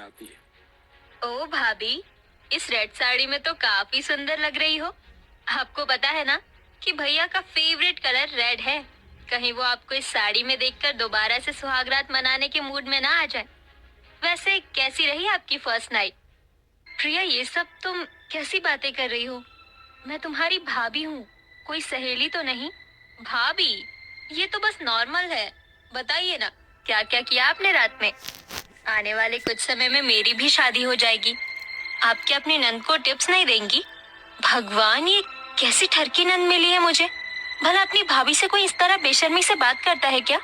आती है। ओ भाभी, इस रेड साड़ी में तो काफी सुंदर लग रही हो। आपको पता है ना कि भैया का फेवरेट कलर रेड है। कहीं वो आपको इस साड़ी में देखकर दोबारा से सुहागरात मनाने के मूड में ना आ जाए। वैसे कैसी रही आपकी फर्स्ट नाइट? प्रिया, ये सब तुम कैसी बातें कर रही हो? मैं तुम्हारी भाभी हूँ, कोई सहेली तो नहीं। भाभी, ये तो बस नॉर्मल है। बताइए ना, क्या क्या किया आपने रात में? आने वाले कुछ समय में मेरी भी शादी हो जाएगी। आप क्या अपनी नंद को टिप्स नहीं देंगी? भगवान, ये कैसी ठरकी नंद मिली है मुझे। भला अपनी भाभी से कोई इस तरह बेशर्मी से बात करता है क्या?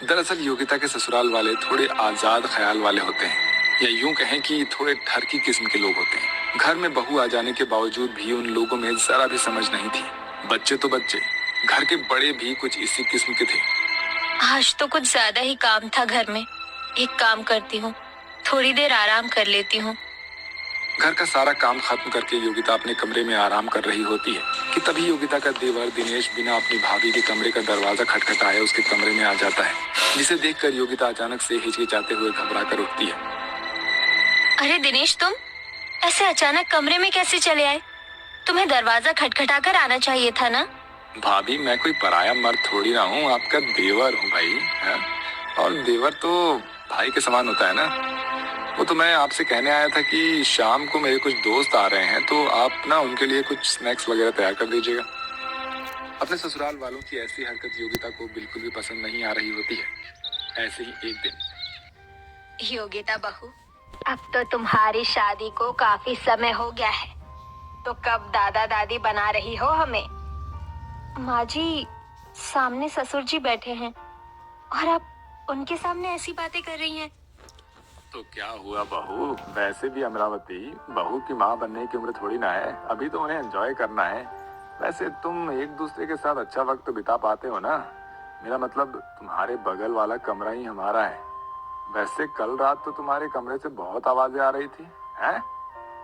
दरअसल योगिता के ससुराल वाले थोड़े आजाद ख्याल वाले होते हैं, या यूं कहें कि थोड़े ठरकी किस्म के लोग होते हैं। घर में बहू आ जाने के बावजूद भी उन लोगों में जरा भी समझ नहीं थी। बच्चे तो बच्चे, घर के बड़े भी कुछ इसी किस्म के थे। आज तो कुछ ज्यादा ही काम था घर में। एक काम करती हूँ, थोड़ी देर आराम कर लेती हूँ। घर का सारा काम खत्म करके योगिता अपने कमरे में आराम कर रही होती है कि तभी योगिता का देवर दिनेश बिना अपनी भाभी के कमरे का दरवाजा खटखटाए उसके कमरे में आ जाता है, जिसे देखकर योगिता अचानक से हिचकिचाते हुए घबरा कर उठती है। अरे दिनेश, तुम ऐसे अचानक कमरे में कैसे चले आए? तुम्हें दरवाजा खटखटाकर आना चाहिए था ना। भाभी, मैं कोई पराया मर्द थोड़ी ना हूँ, आपका देवर हूँ भाई है? और देवर तो भाई के समान होता है ना। वो तो मैं आपसे कहने आया था कि शाम को मेरे कुछ दोस्त आ रहे हैं, तो आप ना उनके लिए कुछ स्नैक्स वगैरह तैयार कर दीजिएगा। अपने ससुराल वालों की ऐसी हरकत योगिता को बिल्कुल भी पसंद नहीं आ रही होती है। ऐसे ही एक दिन, योगिता बहू, अब तो तुम्हारी शादी को काफी समय हो गया है, तो कब दादा दादी बना रही हो हमें? माँ जी, सामने ससुर जी बैठे हैं और आप उनके सामने ऐसी बातें कर रही हैं। तो क्या हुआ बहू, वैसे भी अमरावती बहू की माँ बनने की उम्र थोड़ी ना है, अभी तो उन्हें एंजॉय करना है। वैसे तुम एक दूसरे के साथ अच्छा वक्त तो बिता पाते हो ना। मेरा मतलब तुम्हारे बगल वाला कमरा ही हमारा है। वैसे कल रात तो तुम्हारे कमरे से बहुत आवाजें आ रही थी, हैं?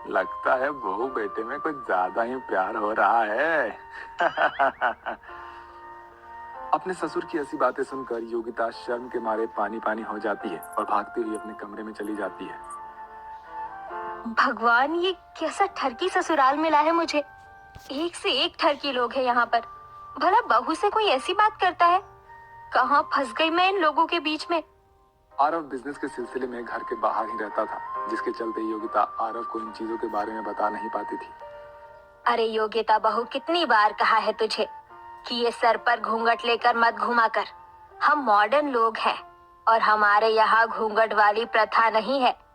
लगता है बहू बेटे में कुछ ज्यादा ही प्यार हो रहा है। अपने ससुर की ऐसी बातें सुनकर योगिता शर्म के मारे पानी पानी हो जाती है और भागती हुई अपने कमरे में चली जाती है। भगवान, ये कैसा ठरकी ससुराल मिला है मुझे। एक से एक ठरकी लोग हैं यहाँ पर। भला बहू से कोई ऐसी बात करता है? कहाँ फंस गई मैं इन लोगों के बीच में। आरव बिजनेस के सिलसिले में घर के बाहर ही रहता था, जिसके चलते योगिता आरव को इन चीजों के बारे में बता नहीं पाती थी। अरे योगिता बहू, कितनी बार कहा है तुझे कि ये सर पर घूंघट लेकर मत घुमा कर। हम मॉडर्न लोग हैं और हमारे यहाँ घूंघट वाली प्रथा नहीं है।